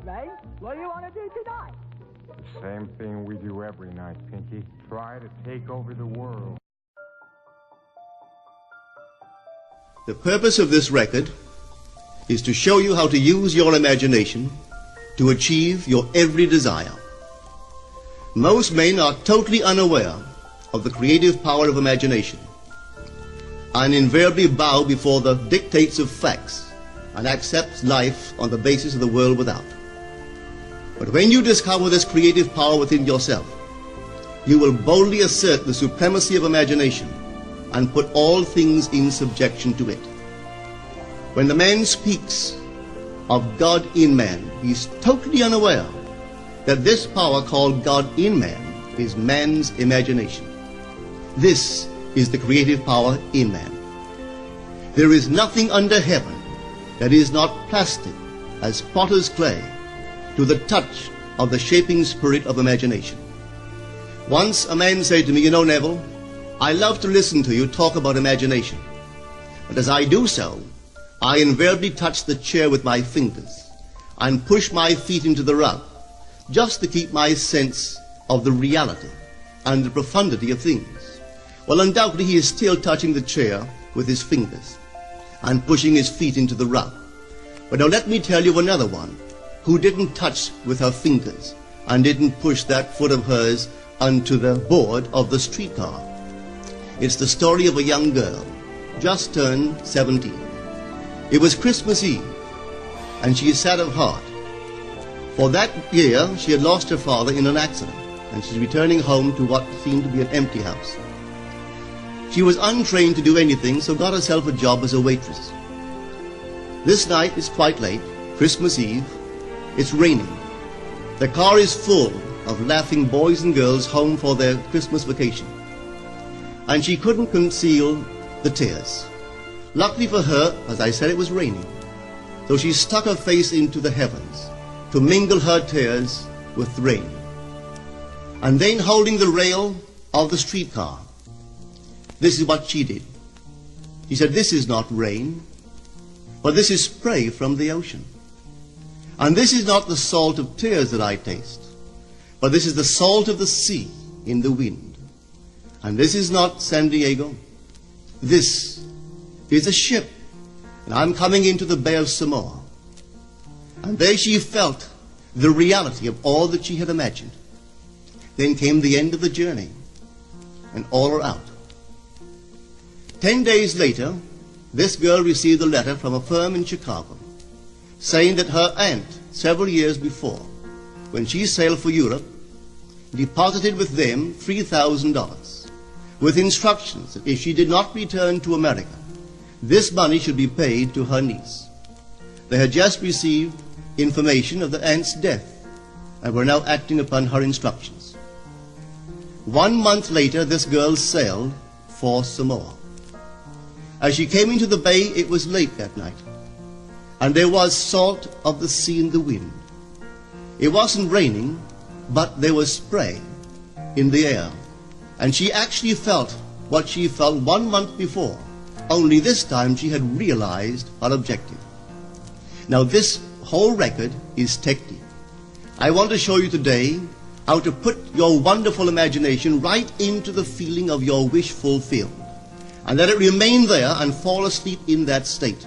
Ray. What do you want to do tonight? Same thing we do every night, Pinky. Try to take over the world. The purpose of this record is to show you how to use your imagination to achieve your every desire. Most men are totally unaware of the creative power of imagination and invariably bow before the dictates of facts and accept life on the basis of the world without. But when you discover this creative power within yourself, you will boldly assert the supremacy of imagination and put all things in subjection to it. When the man speaks of God in man, he is totally unaware that this power called God in man is man's imagination. This is the creative power in man. There is nothing under heaven that is not plastic as potter's clay to the touch of the shaping spirit of imagination. Once a man said to me, "You know, Neville, I love to listen to you talk about imagination. But as I do so, I invariably touch the chair with my fingers and push my feet into the rug just to keep my sense of the reality and the profundity of things." Well, undoubtedly he is still touching the chair with his fingers and pushing his feet into the rug. But now let me tell you another one who didn't touch with her fingers and didn't push that foot of hers onto the board of the streetcar. It's the story of a young girl, just turned 17. It was Christmas Eve, and she is sad of heart. For that year, she had lost her father in an accident, and she's returning home to what seemed to be an empty house. She was untrained to do anything, so got herself a job as a waitress. This night is quite late, Christmas Eve. It's raining. The car is full of laughing boys and girls home for their Christmas vacation. And she couldn't conceal the tears. Luckily for her, as I said, it was raining. So she stuck her face into the heavens to mingle her tears with the rain. And then, holding the rail of the streetcar, this is what she did. She said, "This is not rain, but this is spray from the ocean. And this is not the salt of tears that I taste, but this is the salt of the sea in the wind. And this is not San Diego. This is a ship, and I'm coming into the Bay of Samoa." And there she felt the reality of all that she had imagined. Then came the end of the journey, and all are out. 10 days later, this girl received a letter from a firm in Chicago saying that her aunt, several years before, when she sailed for Europe, deposited with them $3,000 with instructions that if she did not return to America, this money should be paid to her niece. They had just received information of the aunt's death and were now acting upon her instructions. 1 month later, this girl sailed for Samoa. As she came into the bay, it was late that night, and there was salt of the sea in the wind. It wasn't raining, but there was spray in the air, and she actually felt what she felt 1 month before, only this time she had realized her objective. Now this whole record is technique. I want to show you today how to put your wonderful imagination right into the feeling of your wish fulfilled, and let it remain there and fall asleep in that state.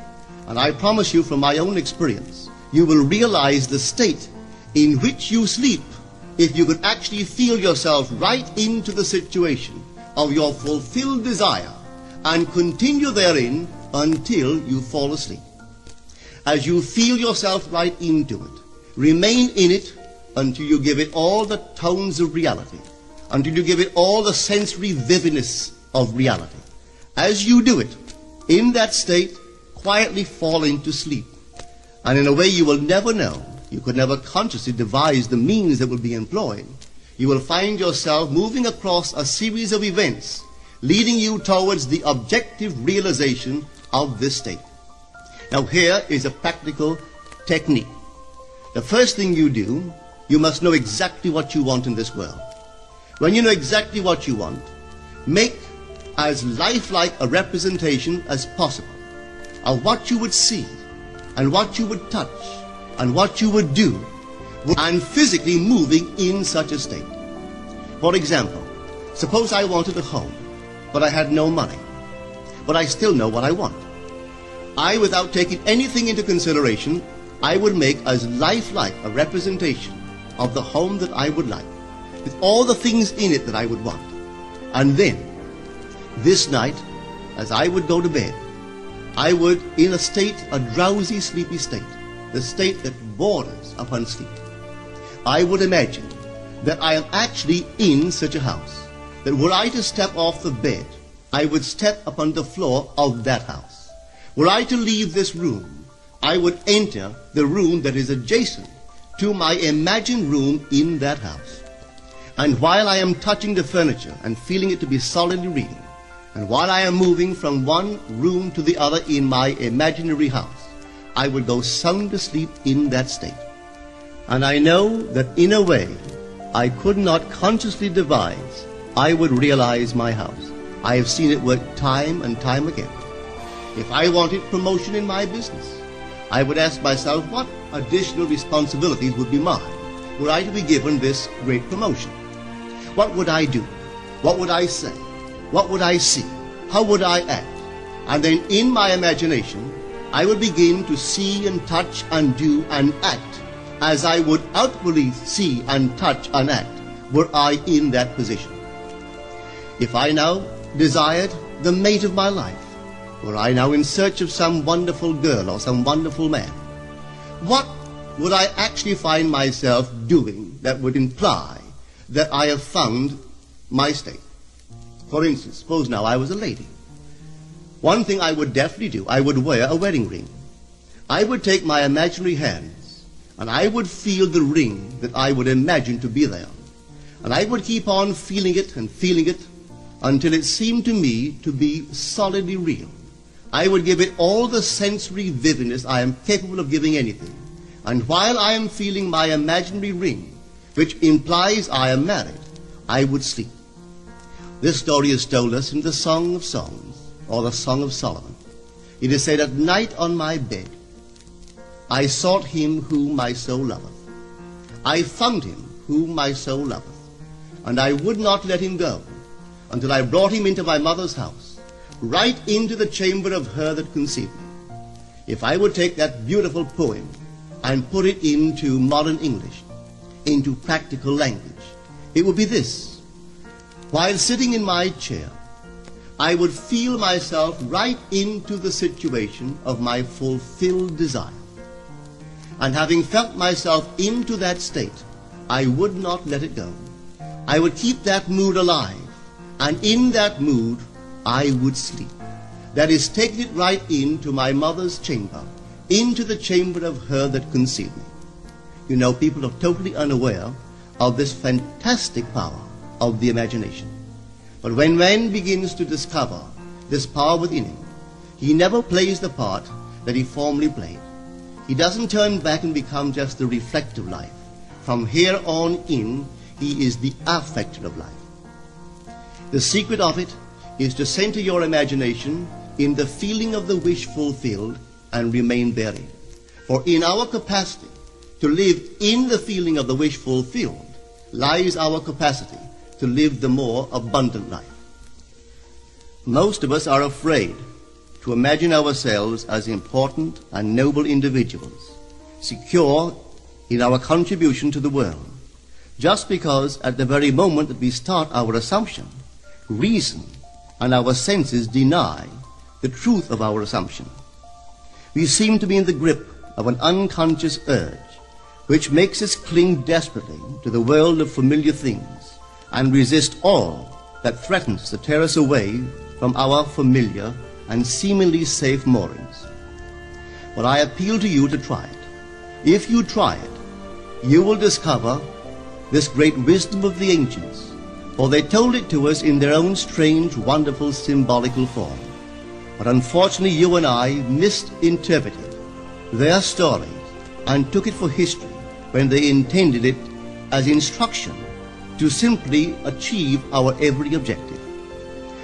And I promise you from my own experience, you will realize the state in which you sleep if you could actually feel yourself right into the situation of your fulfilled desire and continue therein until you fall asleep. As you feel yourself right into it, remain in it until you give it all the tones of reality, until you give it all the sensory vividness of reality. As you do it, in that state, quietly fall into sleep. And in a way you will never know, you could never consciously devise the means that will be employed, you will find yourself moving across a series of events leading you towards the objective realization of this state. Now here is a practical technique. The first thing you do, you must know exactly what you want in this world. When you know exactly what you want, make as lifelike a representation as possible of what you would see and what you would touch and what you would do and physically moving in such a state. For example, suppose I wanted a home, but I had no money, but I still know what I want. I, without taking anything into consideration, I would make as lifelike a representation of the home that I would like, with all the things in it that I would want. And then, this night, as I would go to bed, I would, in a drowsy, sleepy state, the state that borders upon sleep, I would imagine that I am actually in such a house, that were I to step off the bed, I would step upon the floor of that house. Were I to leave this room, I would enter the room that is adjacent to my imagined room in that house. And while I am touching the furniture and feeling it to be solidly real, and while I am moving from one room to the other in my imaginary house, I would go sound asleep in that state. And I know that in a way I could not consciously devise, I would realize my house. I have seen it work time and time again. If I wanted promotion in my business, I would ask myself what additional responsibilities would be mine were I to be given this great promotion. What would I do? What would I say? What would I see? How would I act? And then in my imagination, I would begin to see and touch and do and act as I would outwardly see and touch and act were I in that position. If I now desired the mate of my life, were I now in search of some wonderful girl or some wonderful man, what would I actually find myself doing that would imply that I have found my state? For instance, suppose now I was a lady. One thing I would definitely do, I would wear a wedding ring. I would take my imaginary hands and I would feel the ring that I would imagine to be there. And I would keep on feeling it until it seemed to me to be solidly real. I would give it all the sensory vividness I am capable of giving anything. And while I am feeling my imaginary ring, which implies I am married, I would sleep. This story is told us in the Song of Songs, or the Song of Solomon. It is said, "At night on my bed, I sought him whom my soul loveth. I found him whom my soul loveth, and I would not let him go until I brought him into my mother's house, right into the chamber of her that conceived me." If I would take that beautiful poem and put it into modern English, into practical language, it would be this. While sitting in my chair, I would feel myself right into the situation of my fulfilled desire. And having felt myself into that state, I would not let it go. I would keep that mood alive, and in that mood, I would sleep. That is, taking it right into my mother's chamber, into the chamber of her that conceived me. You know, people are totally unaware of this fantastic power of the imagination. But when man begins to discover this power within him, he never plays the part that he formerly played. He doesn't turn back and become just the reflective life. From here on in, he is the affecter of life. The secret of it is to center your imagination in the feeling of the wish fulfilled and remain therein. For in our capacity to live in the feeling of the wish fulfilled lies our capacity to live the more abundant life. Most of us are afraid to imagine ourselves as important and noble individuals, secure in our contribution to the world, just because at the very moment that we start our assumption, reason and our senses deny the truth of our assumption. We seem to be in the grip of an unconscious urge which makes us cling desperately to the world of familiar things and resist all that threatens to tear us away from our familiar and seemingly safe moorings. But I appeal to you to try it. If you try it, you will discover this great wisdom of the ancients, for they told it to us in their own strange, wonderful, symbolical form. But unfortunately, you and I misinterpreted their stories and took it for history when they intended it as instruction to simply achieve our every objective.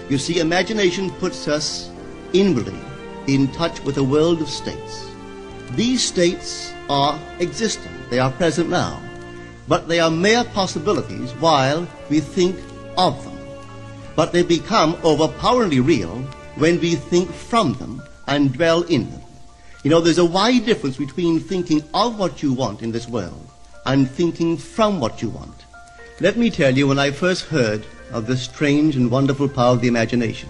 You see, imagination puts us inwardly in touch with a world of states. These states are existent. They are present now. but they are mere possibilities while we think of them. But they become overpoweringly real when we think from them and dwell in them. You know, there's a wide difference between thinking of what you want in this world and thinking from what you want. Let me tell you, when I first heard of the strange and wonderful power of the imagination,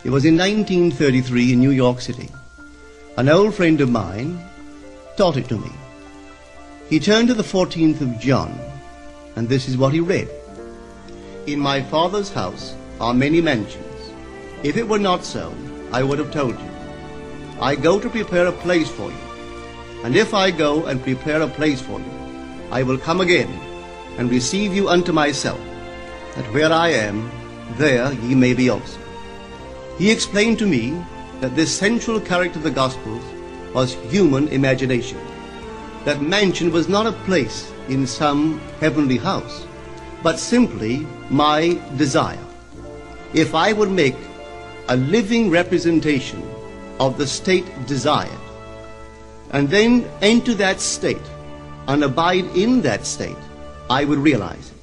it was in 1933 in New York City. An old friend of mine taught it to me. He turned to the 14th of John, and this is what he read. In my Father's house are many mansions. If it were not so, I would have told you. I go to prepare a place for you. And if I go and prepare a place for you, I will come again and receive you unto myself, that where I am, there ye may be also. He explained to me that this central character of the Gospels was human imagination. That mansion was not a place in some heavenly house, but simply my desire. If I would make a living representation of the state desired, and then enter that state and abide in that state, I would realize it.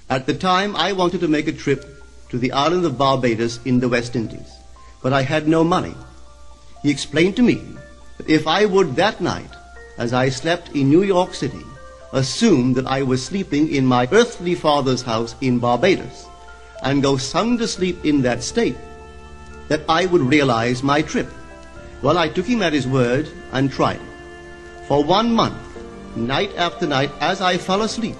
At the time, I wanted to make a trip to the island of Barbados in the West Indies, but I had no money. He explained to me that if I would that night, as I slept in New York City, assume that I was sleeping in my earthly father's house in Barbados, and go sound asleep in that state, that I would realize my trip. Well, I took him at his word and tried it. For 1 month, night after night, as I fell asleep,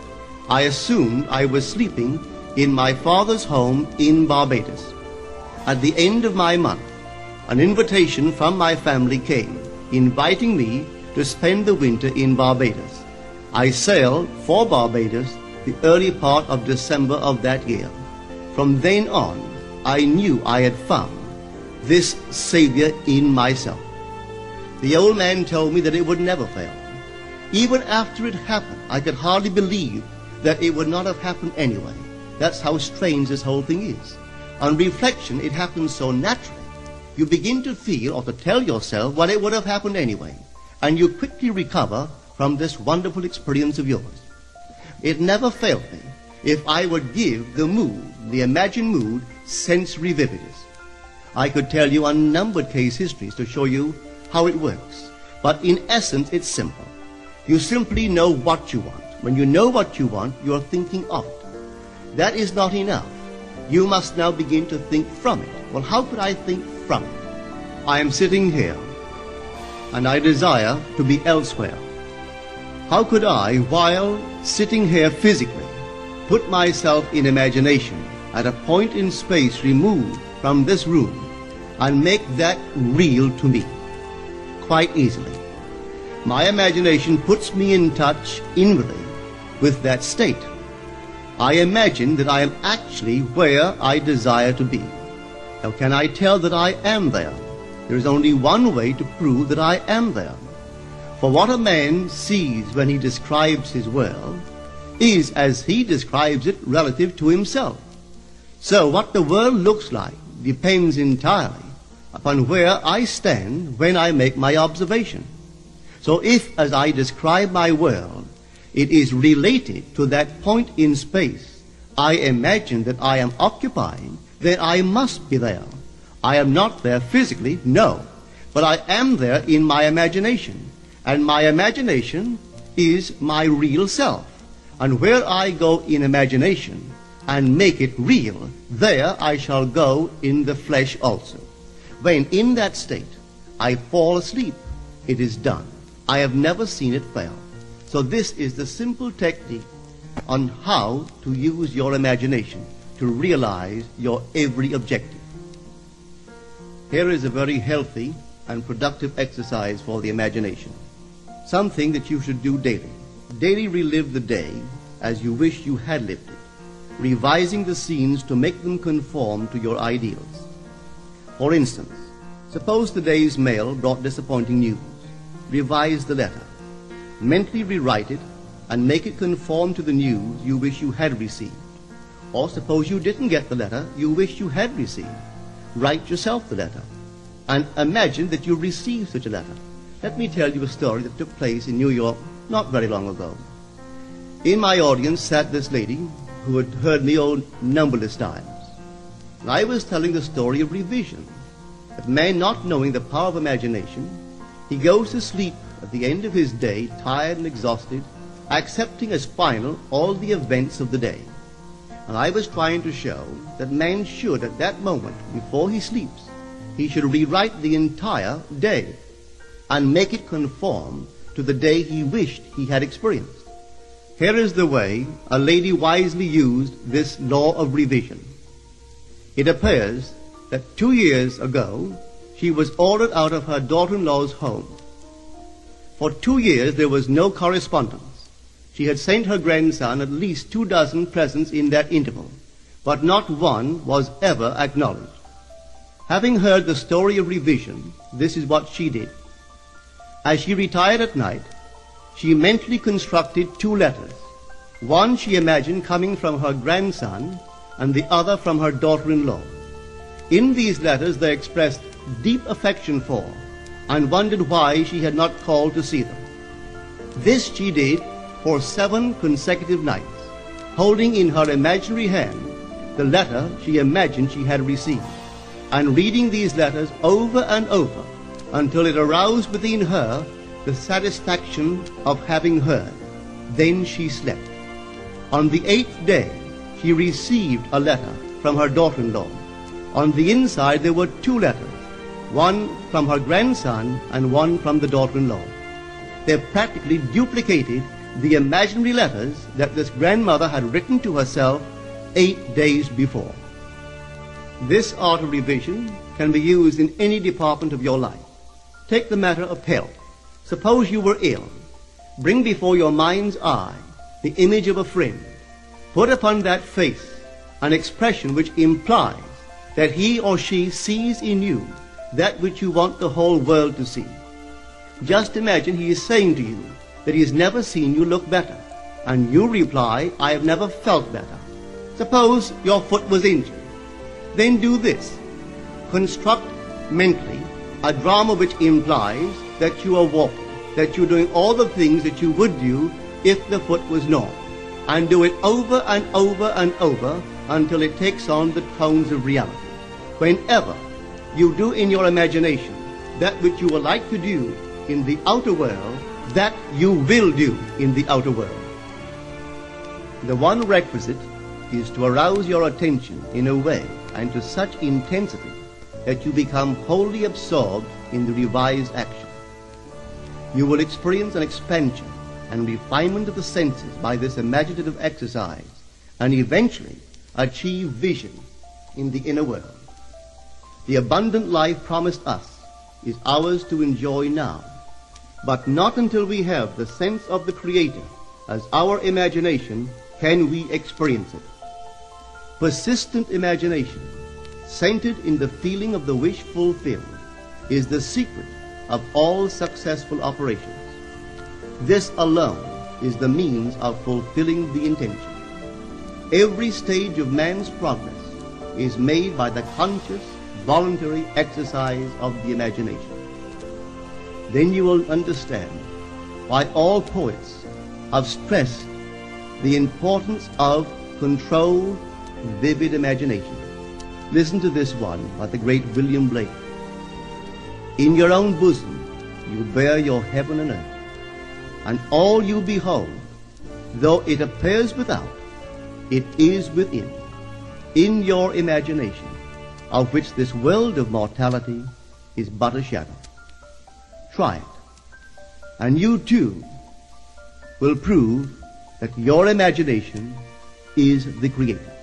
I assumed I was sleeping in my father's home in Barbados. At the end of my month, an invitation from my family came, inviting me to spend the winter in Barbados. I sailed for Barbados the early part of December of that year. From then on, I knew I had found this Savior in myself. The old man told me that it would never fail. Even after it happened, I could hardly believe that it would not have happened anyway. That's how strange this whole thing is. On reflection, it happens so naturally. You begin to feel or to tell yourself, well, it would have happened anyway. And you quickly recover from this wonderful experience of yours. It never failed me if I would give the mood, the imagined mood, sensory vividness. I could tell you unnumbered case histories to show you how it works. But in essence, it's simple. You simply know what you want. When you know what you want, you're thinking of it. That is not enough. You must now begin to think from it. Well, how could I think from it? I am sitting here, and I desire to be elsewhere. How could I, while sitting here physically, put myself in imagination at a point in space removed from this room and make that real to me? Quite easily. My imagination puts me in touch inwardly with that state. I imagine that I am actually where I desire to be. Now, can I tell that I am there? There is only one way to prove that I am there. For what a man sees when he describes his world is as he describes it relative to himself. So what the world looks like depends entirely upon where I stand when I make my observation. So if, as I describe my world, it is related to that point in space I imagine that I am occupying, then I must be there. I am not there physically, no, but I am there in my imagination. And my imagination is my real self. And where I go in imagination and make it real, there I shall go in the flesh also. When in that state I fall asleep, it is done. I have never seen it fail. So this is the simple technique on how to use your imagination to realize your every objective. Here is a very healthy and productive exercise for the imagination. Something that you should do daily. Daily relive the day as you wish you had lived it, revising the scenes to make them conform to your ideals. For instance, suppose the day's mail brought disappointing news. Revise the letter. Mentally rewrite it and make it conform to the news you wish you had received. Or suppose you didn't get the letter you wish you had received. Write yourself the letter and imagine that you received such a letter. Let me tell you a story that took place in New York not very long ago. In my audience sat this lady who had heard me numberless times. And I was telling the story of revision, that man not knowing the power of imagination, he goes to sleep at the end of his day, tired and exhausted, accepting as final all the events of the day. And I was trying to show that man should, at that moment, before he sleeps, he should rewrite the entire day and make it conform to the day he wished he had experienced. Here is the way a lady wisely used this law of revision. It appears that 2 years ago, she was ordered out of her daughter-in-law's home. For 2 years there was no correspondence. She had sent her grandson at least 24 presents in that interval, but not one was ever acknowledged. Having heard the story of revision, this is what she did. As she retired at night, she mentally constructed 2 letters. One she imagined coming from her grandson, and the other from her daughter-in-law. In these letters they expressed deep affection for, and wondered why she had not called to see them. This she did for 7 consecutive nights, holding in her imaginary hand the letter she imagined she had received, and reading these letters over and over until it aroused within her the satisfaction of having heard. Then she slept. On the 8th day, she received a letter from her daughter-in-law. On the inside there were 2 letters, one from her grandson and one from the daughter-in-law. They practically duplicated the imaginary letters that this grandmother had written to herself 8 days before. This art of revision can be used in any department of your life. Take the matter of health. Suppose you were ill. Bring before your mind's eye the image of a friend. Put upon that face an expression which implies that he or she sees in you that which you want the whole world to see. Just imagine he is saying to you that he has never seen you look better, and you reply, I have never felt better. Suppose your foot was injured. Then do this. Construct mentally a drama which implies that you are walking, that you're doing all the things that you would do if the foot was normal, and do it over and over and over until it takes on the tones of reality. Whenever you do in your imagination that which you would like to do in the outer world, that you will do in the outer world. The one requisite is to arouse your attention in a way and to such intensity that you become wholly absorbed in the revised action. You will experience an expansion and refinement of the senses by this imaginative exercise, and eventually achieve vision in the inner world. The abundant life promised us is ours to enjoy now, but not until we have the sense of the Creator as our imagination can we experience it. Persistent imagination, centered in the feeling of the wish fulfilled, is the secret of all successful operations. This alone is the means of fulfilling the intention. Every stage of man's progress is made by the conscious, voluntary exercise of the imagination. Then you will understand why all poets have stressed the importance of controlled, vivid imagination. Listen to this one by the great William Blake. In your own bosom you bear your heaven and earth, and all you behold, though it appears without, it is within, in your imagination, of which this world of mortality is but a shadow. Try it, and you too will prove that your imagination is the Creator.